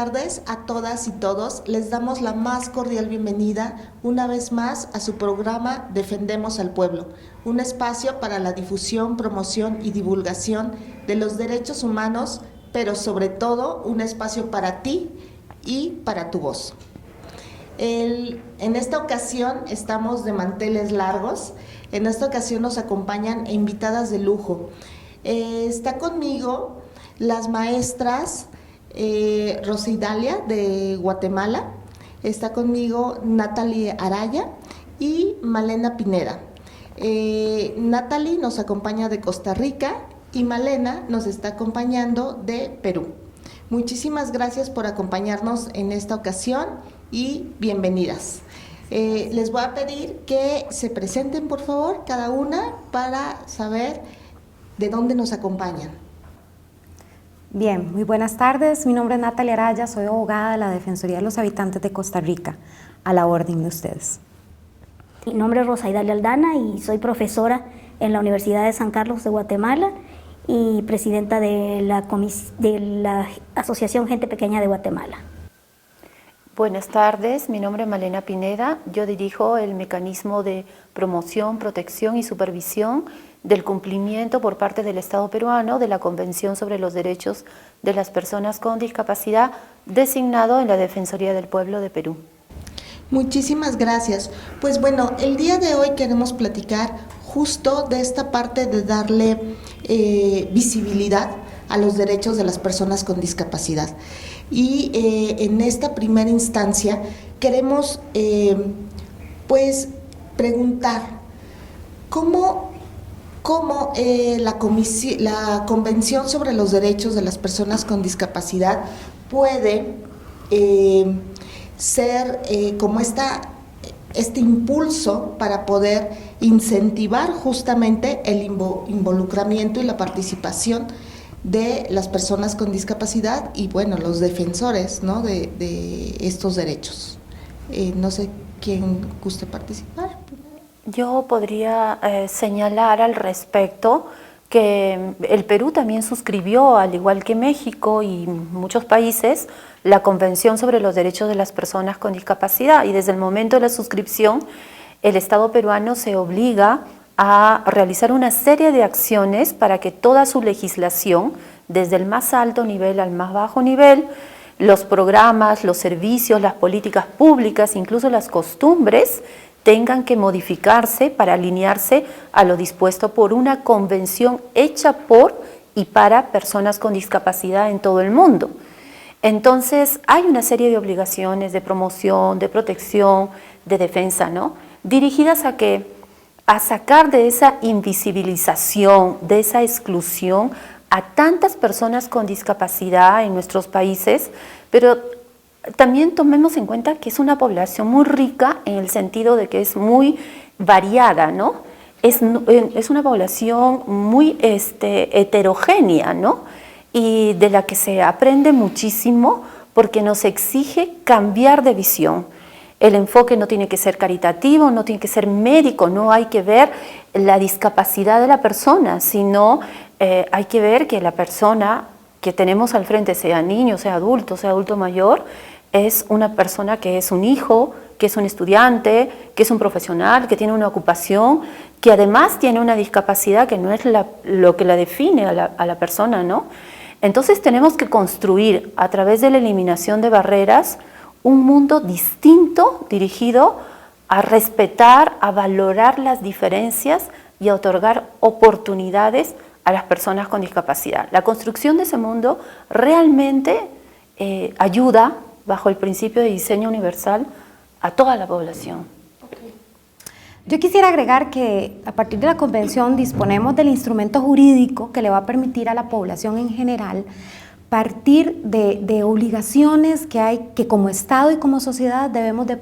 tardes a todas y todos. Les damos la más cordial bienvenida una vez más a su programa Defendemos al Pueblo, un espacio para la difusión, promoción y divulgación de los derechos humanos, pero sobre todo un espacio para ti y para tu voz. En esta ocasión estamos de manteles largos. En esta ocasión nos acompañan invitadas de lujo. Está conmigo las maestras Rosa Idalia de Guatemala, está conmigo Natalie Araya y Malena Pineda. Natalie nos acompaña de Costa Rica y Malena nos está acompañando de Perú. Muchísimas gracias por acompañarnos en esta ocasión y bienvenidas. Les voy a pedir que se presenten, por favor, cada una para saber de dónde nos acompañan. Bien, muy buenas tardes. Mi nombre es Natalia Araya, soy abogada de la Defensoría de los Habitantes de Costa Rica, a la orden de ustedes. Mi nombre es Rosa Idalia Aldana y soy profesora en la Universidad de San Carlos de Guatemala y presidenta de la Asociación Gente Pequeña de Guatemala. Buenas tardes, mi nombre es Malena Pineda, yo dirijo el mecanismo de promoción, protección y supervisión del cumplimiento por parte del Estado peruano de la Convención sobre los Derechos de las Personas con Discapacidad, designado en la Defensoría del Pueblo de Perú. Muchísimas gracias. Pues bueno, el día de hoy queremos platicar justo de esta parte de darle visibilidad a los derechos de las personas con discapacidad. Y en esta primera instancia queremos pues preguntar cómo la Convención sobre los Derechos de las Personas con Discapacidad puede ser como este impulso para poder incentivar justamente el involucramiento y la participación de las personas con discapacidad y bueno, los defensores, ¿no?, de estos derechos. No sé quién guste participar. Yo podría señalar al respecto que el Perú también suscribió, al igual que México y muchos países, la Convención sobre los Derechos de las Personas con Discapacidad, y desde el momento de la suscripción el Estado peruano se obliga a realizar una serie de acciones para que toda su legislación, desde el más alto nivel al más bajo nivel, los programas, los servicios, las políticas públicas, incluso las costumbres, tengan que modificarse para alinearse a lo dispuesto por una convención hecha por y para personas con discapacidad en todo el mundo. Entonces, hay una serie de obligaciones de promoción, de protección, de defensa, ¿no?, dirigidas a que a sacar de esa invisibilización, de esa exclusión a tantas personas con discapacidad en nuestros países, pero también tomemos en cuenta que es una población muy rica en el sentido de que es muy variada, ¿no? Es una población muy heterogénea, ¿no?, y de la que se aprende muchísimo porque nos exige cambiar de visión. El enfoque no tiene que ser caritativo, no tiene que ser médico, no hay que ver la discapacidad de la persona, sino hay que ver que la persona que tenemos al frente, sea niño, sea adulto mayor, es una persona que es un hijo, que es un estudiante, que es un profesional, que tiene una ocupación, que además tiene una discapacidad que no es lo que la define a la persona, ¿no? Entonces tenemos que construir a través de la eliminación de barreras un mundo distinto dirigido a respetar, a valorar las diferencias y a otorgar oportunidades a las personas con discapacidad. La construcción de ese mundo realmente ayuda, bajo el principio de diseño universal, a toda la población. Yo quisiera agregar que a partir de la Convención disponemos del instrumento jurídico que le va a permitir a la población en general partir de obligaciones que como Estado y como sociedad debemos de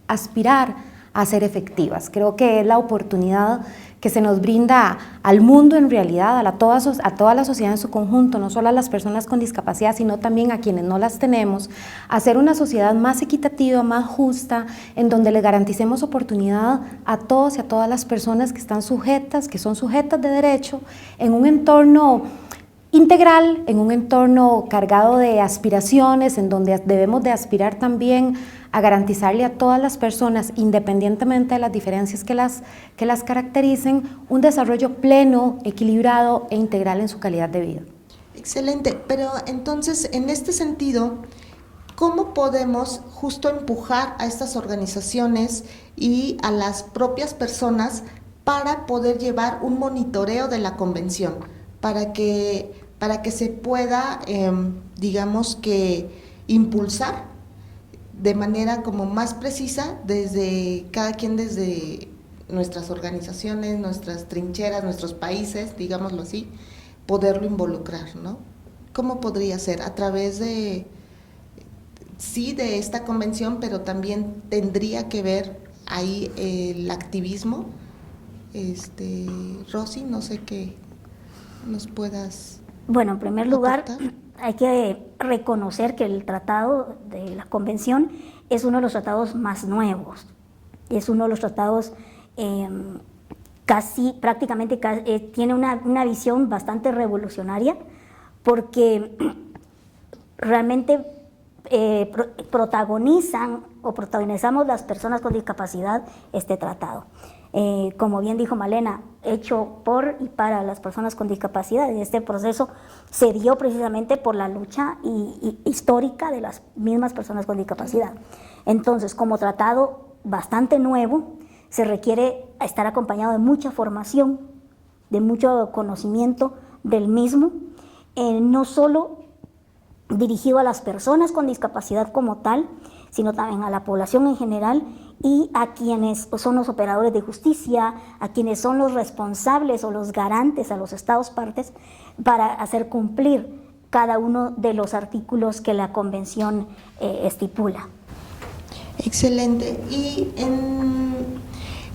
aspirar a ser efectivas. Creo que es la oportunidad que se nos brinda al mundo en realidad, a toda la sociedad en su conjunto, no solo a las personas con discapacidad, sino también a quienes no las tenemos, a hacer una sociedad más equitativa, más justa, en donde le garanticemos oportunidad a todos y a todas las personas que son sujetas de derecho, en un entorno integral, en un entorno cargado de aspiraciones, en donde debemos de aspirar también a garantizarle a todas las personas, independientemente de las diferencias que las caractericen, un desarrollo pleno, equilibrado e integral en su calidad de vida. Excelente, pero entonces en este sentido, ¿cómo podemos justo empujar a estas organizaciones y a las propias personas para poder llevar un monitoreo de la convención, para que se pueda, digamos que, impulsar de manera como más precisa desde cada quien, desde nuestras organizaciones, nuestras trincheras, nuestros países, digámoslo así, poderlo involucrar, ¿no? ¿Cómo podría ser? A través de, sí, de esta convención, pero también tendría que ver ahí el activismo. Rosy, no sé qué nos puedas Bueno, en primer lugar, aportar. hay que reconocer que el tratado de la convención es uno de los tratados más nuevos, es uno de los tratados prácticamente tiene una visión bastante revolucionaria, porque realmente protagonizamos las personas con discapacidad este tratado. Como bien dijo Malena, hecho por y para las personas con discapacidad. Este proceso se dio precisamente por la lucha histórica de las mismas personas con discapacidad. Entonces, como tratado bastante nuevo, se requiere estar acompañado de mucha formación, de mucho conocimiento del mismo, no solo dirigido a las personas con discapacidad como tal, sino también a la población en general y a quienes son los operadores de justicia, a quienes son los responsables o los garantes a los estados partes para hacer cumplir cada uno de los artículos que la convención estipula. Excelente. Y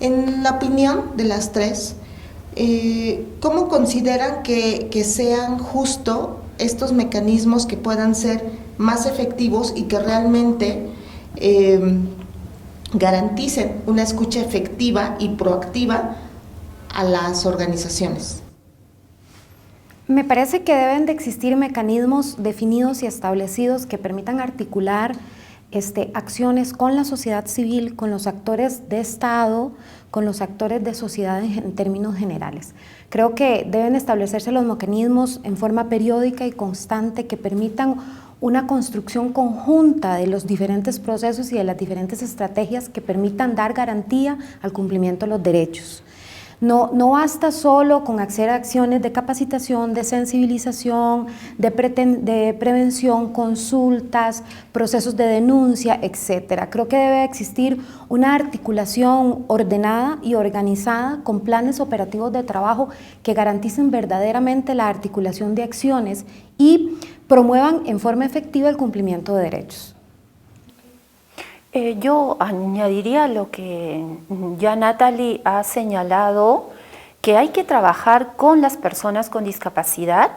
en la opinión de las tres, ¿cómo consideran que sean justo estos mecanismos que puedan ser más efectivos y que realmente garanticen una escucha efectiva y proactiva a las organizaciones? Me parece que deben de existir mecanismos definidos y establecidos que permitan articular acciones con la sociedad civil, con los actores de Estado, con los actores de sociedad en términos generales. Creo que deben establecerse los mecanismos en forma periódica y constante que permitan una construcción conjunta de los diferentes procesos y de las diferentes estrategias que permitan dar garantía al cumplimiento de los derechos. No basta solo con hacer acciones de capacitación, de sensibilización, de prevención, consultas, procesos de denuncia, etc. Creo que debe existir una articulación ordenada y organizada con planes operativos de trabajo que garanticen verdaderamente la articulación de acciones y promuevan en forma efectiva el cumplimiento de derechos. Yo añadiría lo que ya Natalie ha señalado, que hay que trabajar con las personas con discapacidad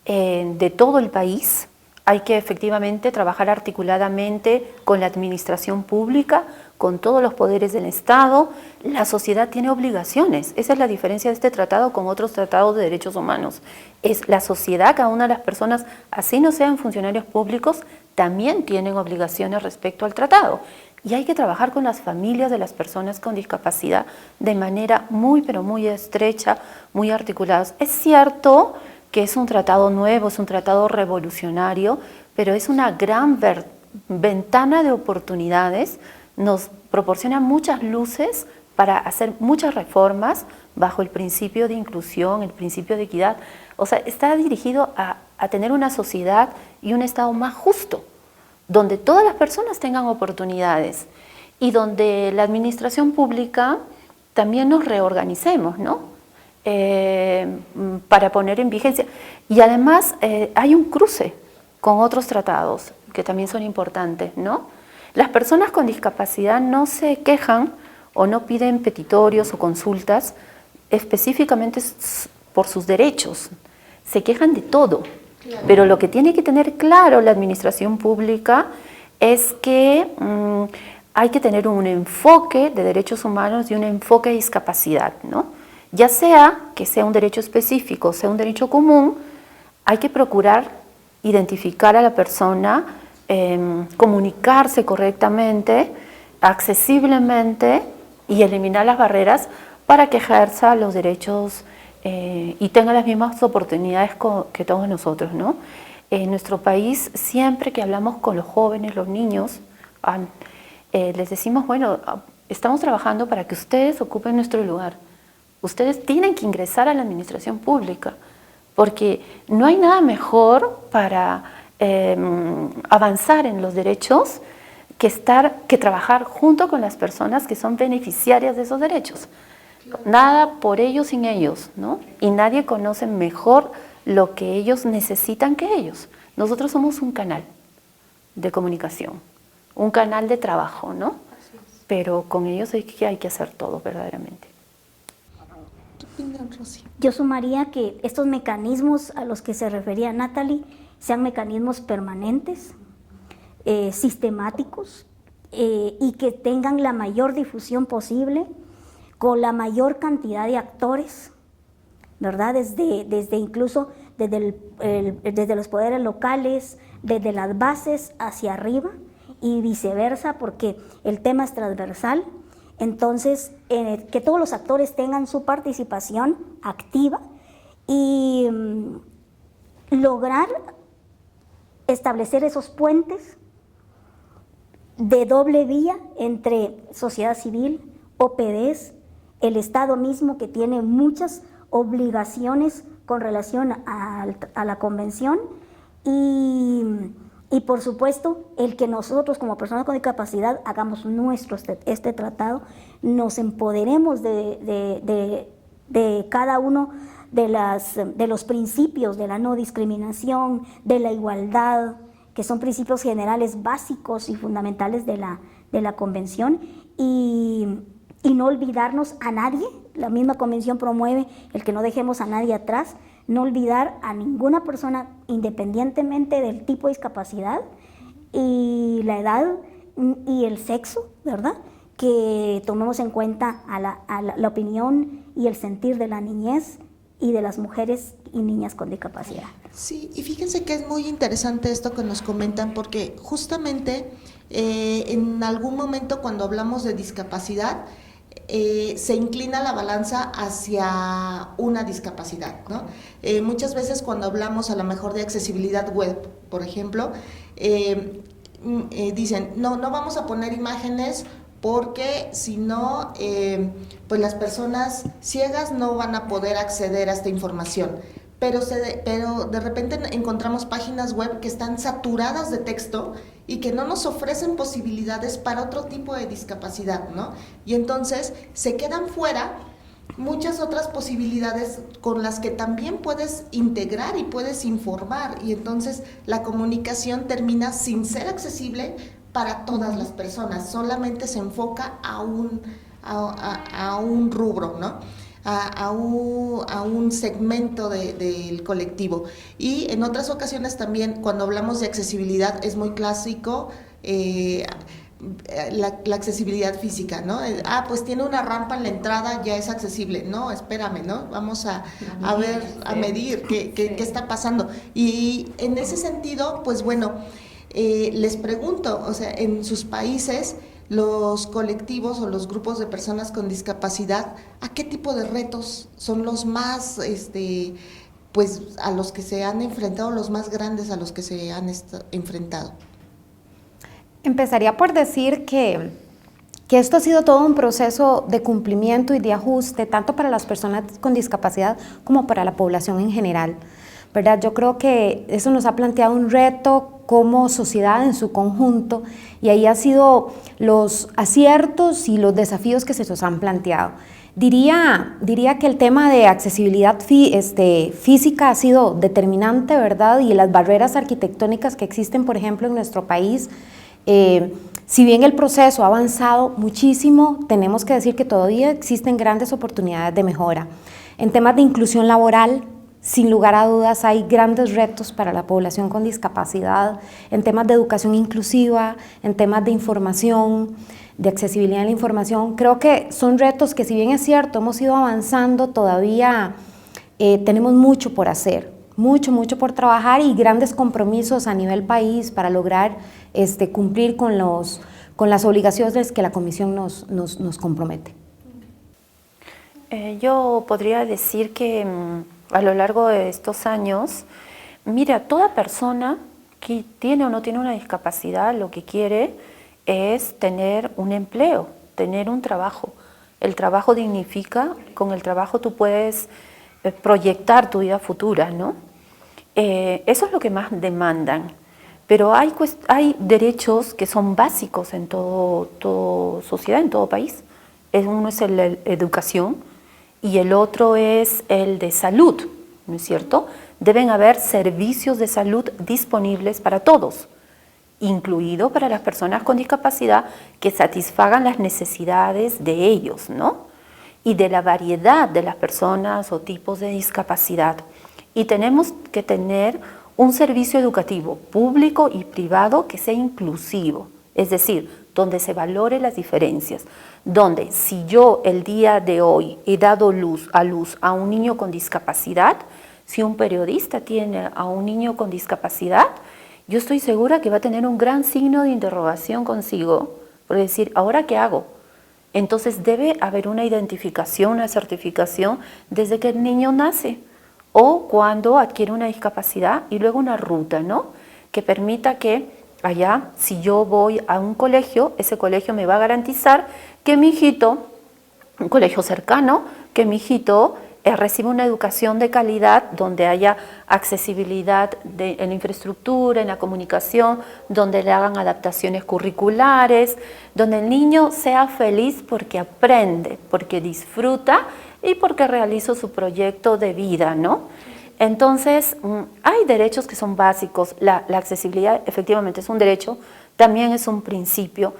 de todo el país. Hay que efectivamente trabajar articuladamente con la administración pública, con todos los poderes del Estado. La sociedad tiene obligaciones. Esa es la diferencia de este tratado con otros tratados de derechos humanos. Es la sociedad, cada una de las personas, así no sean funcionarios públicos, también tienen obligaciones respecto al tratado. Y hay que trabajar con las familias de las personas con discapacidad de manera muy, pero muy estrecha, muy articulada. Es cierto que es un tratado nuevo, es un tratado revolucionario, pero es una gran ventana de oportunidades, nos proporciona muchas luces para hacer muchas reformas bajo el principio de inclusión, el principio de equidad. O sea, está dirigido a tener una sociedad y un Estado más justo, donde todas las personas tengan oportunidades y donde la administración pública también nos reorganicemos, ¿no? Para poner en vigencia. Y además hay un cruce con otros tratados que también son importantes, ¿no? Las personas con discapacidad no se quejan o no piden petitorios o consultas específicamente por sus derechos, se quejan de todo. Claro. Pero lo que tiene que tener claro la administración pública es que hay que tener un enfoque de derechos humanos y un enfoque de discapacidad, ¿no? Ya sea que sea un derecho específico, sea un derecho común, hay que procurar identificar a la persona, comunicarse correctamente, accesiblemente y eliminar las barreras para que ejerza los derechos y tenga las mismas oportunidades que todos nosotros, ¿no? En nuestro país, siempre que hablamos con los jóvenes, los niños, les decimos, bueno, estamos trabajando para que ustedes ocupen nuestro lugar. Ustedes tienen que ingresar a la administración pública, porque no hay nada mejor para avanzar en los derechos que trabajar junto con las personas que son beneficiarias de esos derechos. Nada por ellos sin ellos, ¿no? Y nadie conoce mejor lo que ellos necesitan que ellos. Nosotros somos un canal de comunicación, un canal de trabajo, ¿no? Pero con ellos hay que hacer todo verdaderamente. ¿Qué opinan, Rosy? Yo sumaría que estos mecanismos a los que se refería Natalie sean mecanismos permanentes, sistemáticos y que tengan la mayor difusión posible con la mayor cantidad de actores, ¿verdad? Incluso desde los poderes locales, desde las bases hacia arriba y viceversa, porque el tema es transversal. Entonces, que todos los actores tengan su participación activa y lograr establecer esos puentes de doble vía entre sociedad civil, OPDs, el Estado mismo, que tiene muchas obligaciones con relación a la convención, y por supuesto el que nosotros como personas con discapacidad hagamos nuestro este tratado, nos empoderemos de cada uno de los principios de la no discriminación, de la igualdad, que son principios generales básicos y fundamentales de la convención, y no olvidarnos a nadie. La misma convención promueve el que no dejemos a nadie atrás, no olvidar a ninguna persona independientemente del tipo de discapacidad y la edad y el sexo, ¿verdad? Que tomemos en cuenta la opinión y el sentir de la niñez y de las mujeres y niñas con discapacidad. Sí, y fíjense que es muy interesante esto que nos comentan, porque justamente en algún momento cuando hablamos de discapacidad, se inclina la balanza hacia una discapacidad, ¿no? Muchas veces cuando hablamos a lo mejor de accesibilidad web, por ejemplo, dicen, no vamos a poner imágenes porque si no, pues las personas ciegas no van a poder acceder a esta información. Pero de repente encontramos páginas web que están saturadas de texto y que no nos ofrecen posibilidades para otro tipo de discapacidad, ¿no? Y entonces se quedan fuera muchas otras posibilidades con las que también puedes integrar y puedes informar, y entonces la comunicación termina sin ser accesible para todas las personas, solamente se enfoca a un rubro, ¿no? A un segmento del colectivo. Y en otras ocasiones también, cuando hablamos de accesibilidad, es muy clásico la accesibilidad física, ¿no? Pues tiene una rampa en la entrada, ya es accesible. No, espérame, ¿no? Vamos a medir qué está pasando. Y en ese sentido, pues bueno, les pregunto, o sea, en sus países, los colectivos o los grupos de personas con discapacidad, ¿a qué tipo de retos son los más, pues a los que se han enfrentado, los más grandes a los que se han enfrentado? Empezaría por decir que esto ha sido todo un proceso de cumplimiento y de ajuste, tanto para las personas con discapacidad como para la población en general, ¿verdad? Yo creo que eso nos ha planteado un reto como sociedad en su conjunto, y ahí ha sido los aciertos y los desafíos que se nos han planteado. Diría que el tema de accesibilidad física ha sido determinante, ¿verdad? Y las barreras arquitectónicas que existen, por ejemplo, en nuestro país, si bien el proceso ha avanzado muchísimo, tenemos que decir que todavía existen grandes oportunidades de mejora. En temas de inclusión laboral, sin lugar a dudas, hay grandes retos para la población con discapacidad, en temas de educación inclusiva, en temas de información, de accesibilidad a la información. Creo que son retos que, si bien es cierto, hemos ido avanzando, todavía tenemos mucho por hacer, mucho por trabajar y grandes compromisos a nivel país para lograr cumplir con las obligaciones que la Comisión nos compromete. Yo podría decir que a lo largo de estos años, mira, toda persona que tiene o no tiene una discapacidad, lo que quiere es tener un empleo, tener un trabajo. El trabajo dignifica, con el trabajo tú puedes proyectar tu vida futura, ¿no? Eso es lo que más demandan. Pero hay derechos que son básicos en toda sociedad, en todo país. Uno es el de educación y el otro es el de salud, ¿no es cierto? Deben haber servicios de salud disponibles para todos, incluido para las personas con discapacidad, que satisfagan las necesidades de ellos, ¿no? Y de la variedad de las personas o tipos de discapacidad. Y tenemos que tener un servicio educativo público y privado que sea inclusivo, es decir, donde se valore las diferencias, donde si yo el día de hoy he dado a luz a un niño con discapacidad, si un periodista tiene a un niño con discapacidad, yo estoy segura que va a tener un gran signo de interrogación consigo, por decir, ¿ahora qué hago? Entonces debe haber una identificación, una certificación desde que el niño nace o cuando adquiere una discapacidad y luego una ruta, ¿no? Que permita que allá, si yo voy a un colegio, ese colegio me va a garantizar que mi hijito, un colegio cercano, que mi hijito reciba una educación de calidad donde haya accesibilidad en la infraestructura, en la comunicación, donde le hagan adaptaciones curriculares, donde el niño sea feliz porque aprende, porque disfruta y porque realiza su proyecto de vida, ¿no? Entonces, hay derechos que son básicos. La accesibilidad efectivamente es un derecho, también es un principio.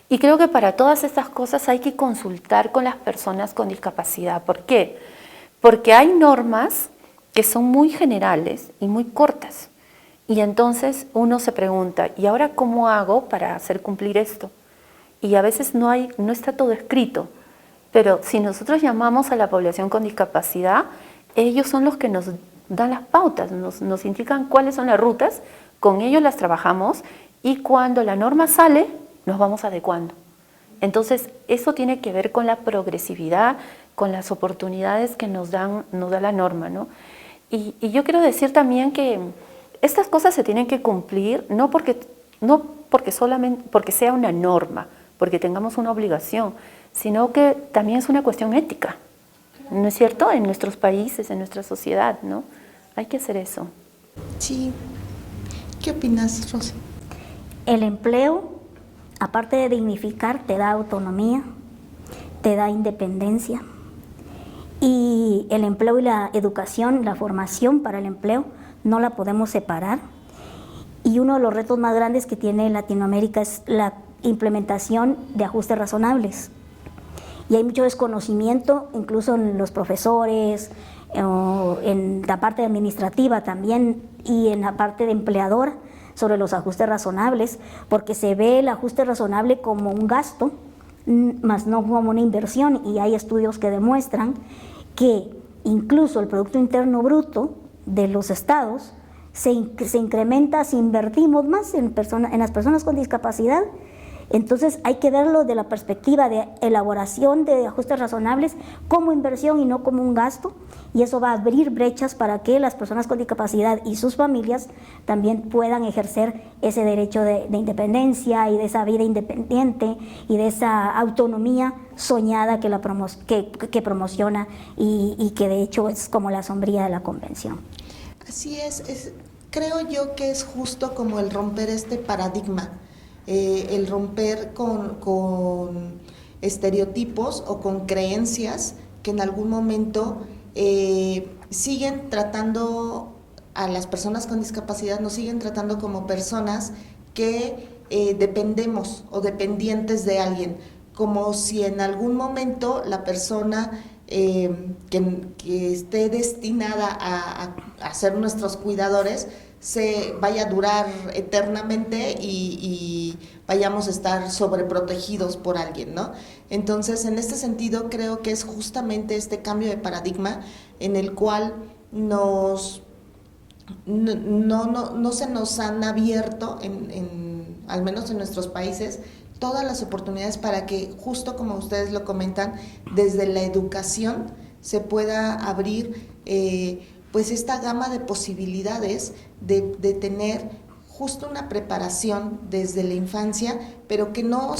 Y creo que para todas estas cosas hay que consultar con las personas con discapacidad. ¿Por qué? Porque hay normas que son muy generales y muy cortas. Y entonces uno se pregunta, ¿y ahora cómo hago para hacer cumplir esto? Y a veces no está todo escrito. Pero si nosotros llamamos a la población con discapacidad, ellos son los que nos dan las pautas, nos indican cuáles son las rutas, con ellos las trabajamos y cuando la norma sale, nos vamos adecuando. Entonces, eso tiene que ver con la progresividad, con las oportunidades que nos da la norma, ¿no? Y yo quiero decir también que estas cosas se tienen que cumplir no porque solamente porque sea una norma, porque tengamos una obligación, sino que también es una cuestión ética, ¿no es cierto? En nuestros países, en nuestra sociedad, ¿no? Hay que hacer eso. Sí. ¿Qué opinas, Rosy? El empleo, aparte de dignificar, te da autonomía, te da independencia. Y el empleo y la educación, la formación para el empleo, no la podemos separar. Y uno de los retos más grandes que tiene Latinoamérica es la implementación de ajustes razonables. Y hay mucho desconocimiento, incluso en los profesores, en la parte administrativa también y en la parte de empleadora, sobre los ajustes razonables, porque se ve el ajuste razonable como un gasto, más no como una inversión, y hay estudios que demuestran que incluso el Producto Interno Bruto de los estados se incrementa si invertimos más en las personas con discapacidad. Entonces hay que verlo de la perspectiva de elaboración de ajustes razonables como inversión y no como un gasto, y eso va a abrir brechas para que las personas con discapacidad y sus familias también puedan ejercer ese derecho de independencia y de esa vida independiente y de esa autonomía soñada que promociona y que de hecho es como la sombría de la convención. Así es, creo yo que es justo como el romper este paradigma. El romper con estereotipos o con creencias que en algún momento siguen tratando a las personas con discapacidad, nos siguen tratando como personas que dependemos o dependientes de alguien, como si en algún momento la persona que esté destinada a ser nuestros cuidadores se vaya a durar eternamente y vayamos a estar sobreprotegidos por alguien, ¿no? Entonces, en este sentido, creo que es justamente este cambio de paradigma en el cual nos no se nos han abierto, al menos en nuestros países, todas las oportunidades para que, justo como ustedes lo comentan, desde la educación se pueda abrir pues esta gama de posibilidades de tener justo una preparación desde la infancia, pero que no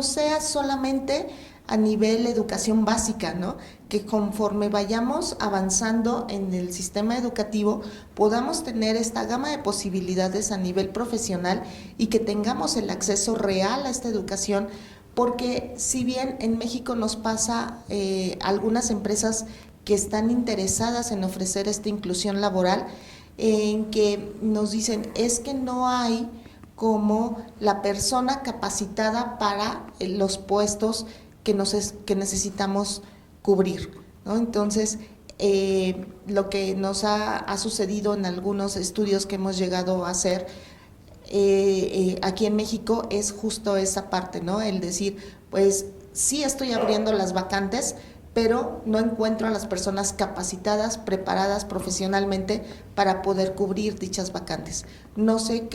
sea solamente a nivel educación básica, ¿no? Que conforme vayamos avanzando en el sistema educativo podamos tener esta gama de posibilidades a nivel profesional y que tengamos el acceso real a esta educación, porque si bien en México nos pasa algunas empresas que están interesadas en ofrecer esta inclusión laboral, en que nos dicen es que no hay como la persona capacitada para los puestos que necesitamos cubrir, ¿no? Entonces, lo que nos ha sucedido en algunos estudios que hemos llegado a hacer aquí en México es justo esa parte, ¿no? El decir, pues sí estoy abriendo las vacantes, pero no encuentro a las personas capacitadas, preparadas profesionalmente para poder cubrir dichas vacantes. No sé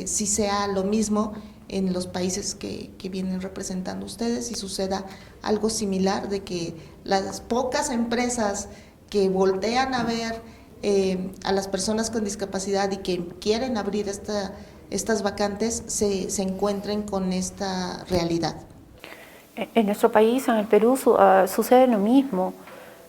si sea lo mismo en los países que vienen representando ustedes, si suceda algo similar, de que las pocas empresas que voltean a ver a las personas con discapacidad y que quieren abrir estas vacantes se encuentren con esta realidad. En nuestro país, en el Perú, sucede lo mismo.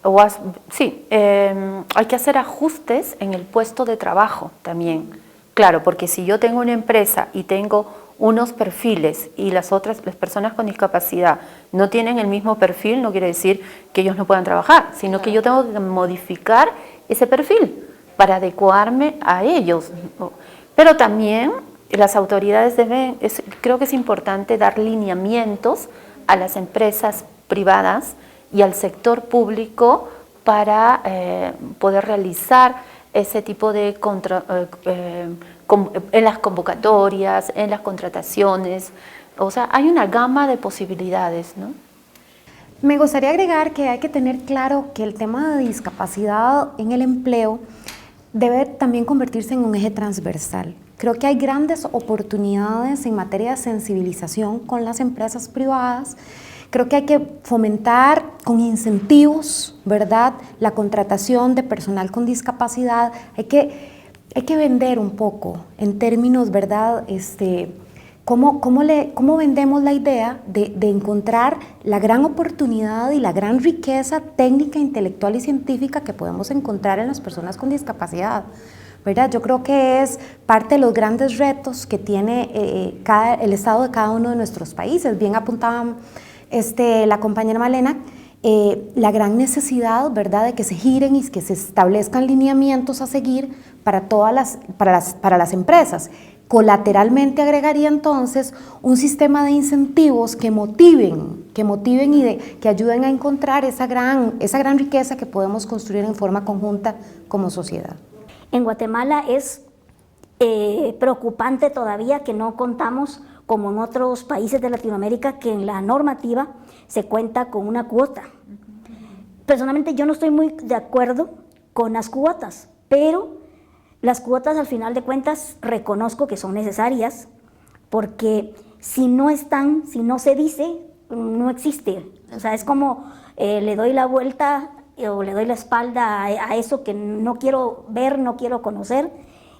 Hay que hacer ajustes en el puesto de trabajo también. Claro, porque si yo tengo una empresa y tengo unos perfiles y las personas con discapacidad no tienen el mismo perfil, no quiere decir que ellos no puedan trabajar, sino que yo tengo que modificar ese perfil para adecuarme a ellos. Pero también las autoridades creo que es importante dar lineamientos a las empresas privadas y al sector público para poder realizar ese tipo de en las convocatorias, en las contrataciones. O sea, hay una gama de posibilidades, ¿no? Me gustaría agregar que hay que tener claro que el tema de discapacidad en el empleo debe también convertirse en un eje transversal. Creo que hay grandes oportunidades en materia de sensibilización con las empresas privadas. Creo que hay que fomentar con incentivos, ¿verdad?, la contratación de personal con discapacidad. Hay que vender un poco en términos, ¿verdad?, cómo vendemos la idea de encontrar la gran oportunidad y la gran riqueza técnica, intelectual y científica que podemos encontrar en las personas con discapacidad, ¿verdad? Yo creo que es parte de los grandes retos que tiene el Estado de cada uno de nuestros países. Bien apuntaba la compañera Malena, la gran necesidad, ¿verdad?, de que se giren y que se establezcan lineamientos a seguir para las empresas. Colateralmente agregaría entonces un sistema de incentivos que motiven y que ayuden a encontrar esa gran riqueza que podemos construir en forma conjunta como sociedad. En Guatemala es preocupante todavía que no contamos, como en otros países de Latinoamérica, que en la normativa se cuenta con una cuota. Personalmente yo no estoy muy de acuerdo con las cuotas, pero las cuotas al final de cuentas reconozco que son necesarias, porque si no están, si no se dice, no existe. O sea, es como le doy la vuelta o le doy la espalda a eso que no quiero ver, no quiero conocer.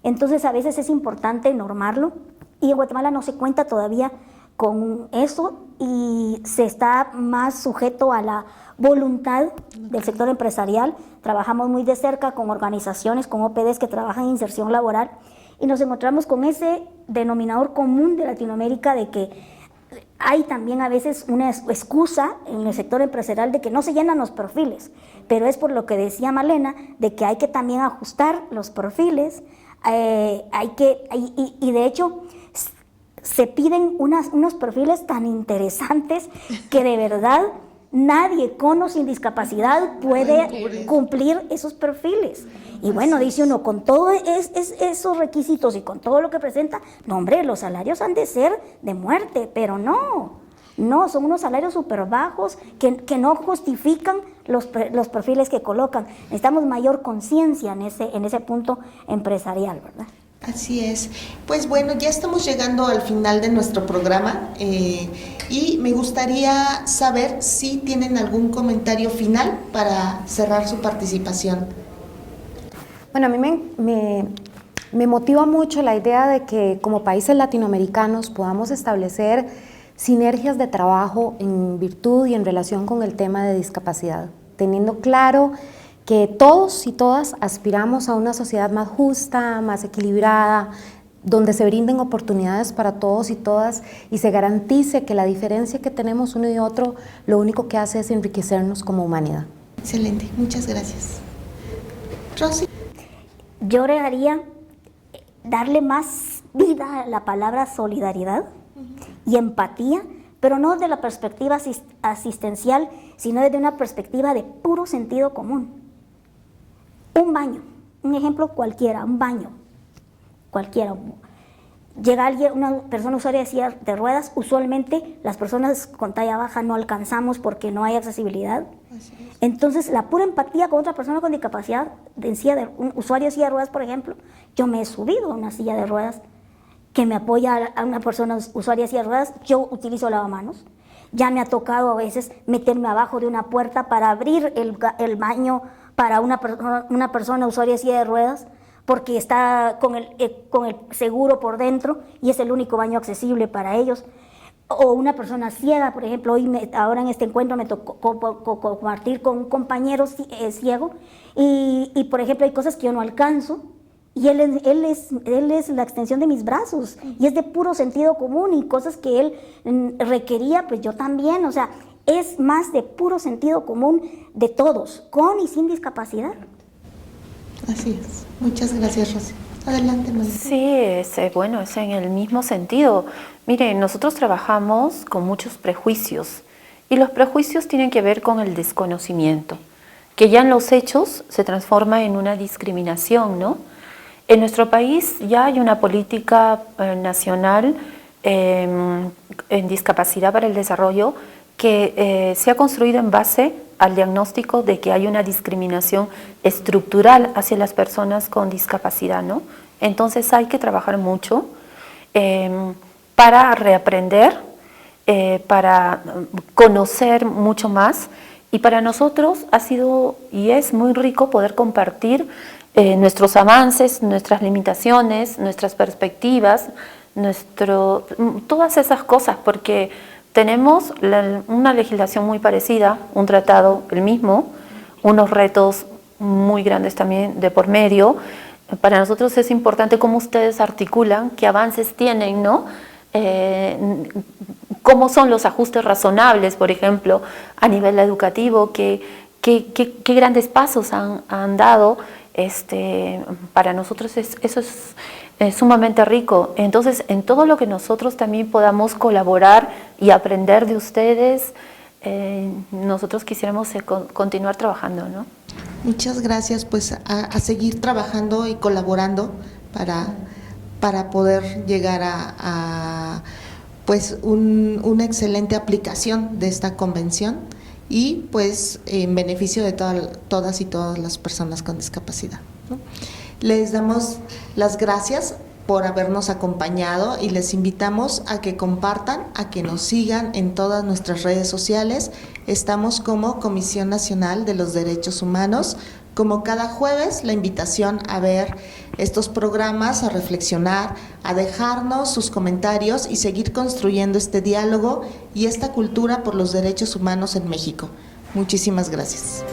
Entonces a veces es importante normarlo, y en Guatemala no se cuenta todavía con eso y se está más sujeto a la voluntad del sector empresarial. Trabajamos muy de cerca con organizaciones, con OPDs que trabajan en inserción laboral, y nos encontramos con ese denominador común de Latinoamérica de que hay también a veces una excusa en el sector empresarial de que no se llenan los perfiles, pero es por lo que decía Malena, de que hay que también ajustar los perfiles, y de hecho se piden unos perfiles tan interesantes que de verdad nadie con o sin discapacidad puede cumplir esos perfiles. Y bueno, dice uno, con todos esos requisitos y con todo lo que presenta, no hombre, los salarios han de ser de muerte, pero no. No, son unos salarios súper bajos que no justifican los perfiles que colocan. Necesitamos mayor conciencia en ese punto empresarial, ¿verdad? Así es. Pues bueno, ya estamos llegando al final de nuestro programa y me gustaría saber si tienen algún comentario final para cerrar su participación. Bueno, a mí me motiva mucho la idea de que como países latinoamericanos podamos establecer sinergias de trabajo en virtud y en relación con el tema de discapacidad, teniendo claro que todos y todas aspiramos a una sociedad más justa, más equilibrada, donde se brinden oportunidades para todos y todas y se garantice que la diferencia que tenemos uno y otro lo único que hace es enriquecernos como humanidad. Excelente, muchas gracias. Rosy. Yo agregaría darle más vida a la palabra solidaridad y empatía, pero no desde la perspectiva asistencial, sino desde una perspectiva de puro sentido común. Un baño, un ejemplo cualquiera, un baño, cualquiera. Llega alguien, una persona usuaria de silla de ruedas, usualmente las personas con talla baja no alcanzamos porque no hay accesibilidad. Entonces, la pura empatía con otra persona con discapacidad, un usuario de silla de ruedas, por ejemplo, yo me he subido a una silla de ruedas que me apoya a una persona usuaria de silla de ruedas, yo utilizo lavamanos. Ya me ha tocado a veces meterme abajo de una puerta para abrir el baño para una persona usuaria de silla de ruedas, porque está con el seguro por dentro y es el único baño accesible para ellos. O una persona ciega, por ejemplo, ahora en este encuentro me tocó compartir con un compañero ciego y, por ejemplo, hay cosas que yo no alcanzo y él es la extensión de mis brazos y es de puro sentido común y cosas que él requería, pues yo también, o sea, es más de puro sentido común de todos, con y sin discapacidad. Así es. Muchas gracias, Rosy. Adelante, María. Sí, es en el mismo sentido. Mire, nosotros trabajamos con muchos prejuicios y los prejuicios tienen que ver con el desconocimiento, que ya en los hechos se transforma en una discriminación, ¿no? En nuestro país ya hay una política nacional en discapacidad para el desarrollo que se ha construido en base al diagnóstico de que hay una discriminación estructural hacia las personas con discapacidad, ¿no? Entonces hay que trabajar mucho para reaprender, para conocer mucho más, y para nosotros ha sido y es muy rico poder compartir nuestros avances, nuestras limitaciones, nuestras perspectivas, todas esas cosas, porque tenemos una legislación muy parecida, un tratado el mismo, unos retos muy grandes también de por medio. Para nosotros es importante cómo ustedes articulan, qué avances tienen, ¿no? Cómo son los ajustes razonables, por ejemplo, a nivel educativo, qué grandes pasos han dado. Para nosotros eso es sumamente rico. Entonces, en todo lo que nosotros también podamos colaborar y aprender de ustedes, nosotros quisiéramos continuar trabajando, ¿no? Muchas gracias, pues a seguir trabajando y colaborando para poder llegar a pues una excelente aplicación de esta convención y pues en beneficio de todas y todas las personas con discapacidad, ¿no? Les damos las gracias por habernos acompañado y les invitamos a que compartan, a que nos sigan en todas nuestras redes sociales. Estamos como Comisión Nacional de los Derechos Humanos. Como cada jueves, la invitación a ver estos programas, a reflexionar, a dejarnos sus comentarios y seguir construyendo este diálogo y esta cultura por los derechos humanos en México. Muchísimas gracias.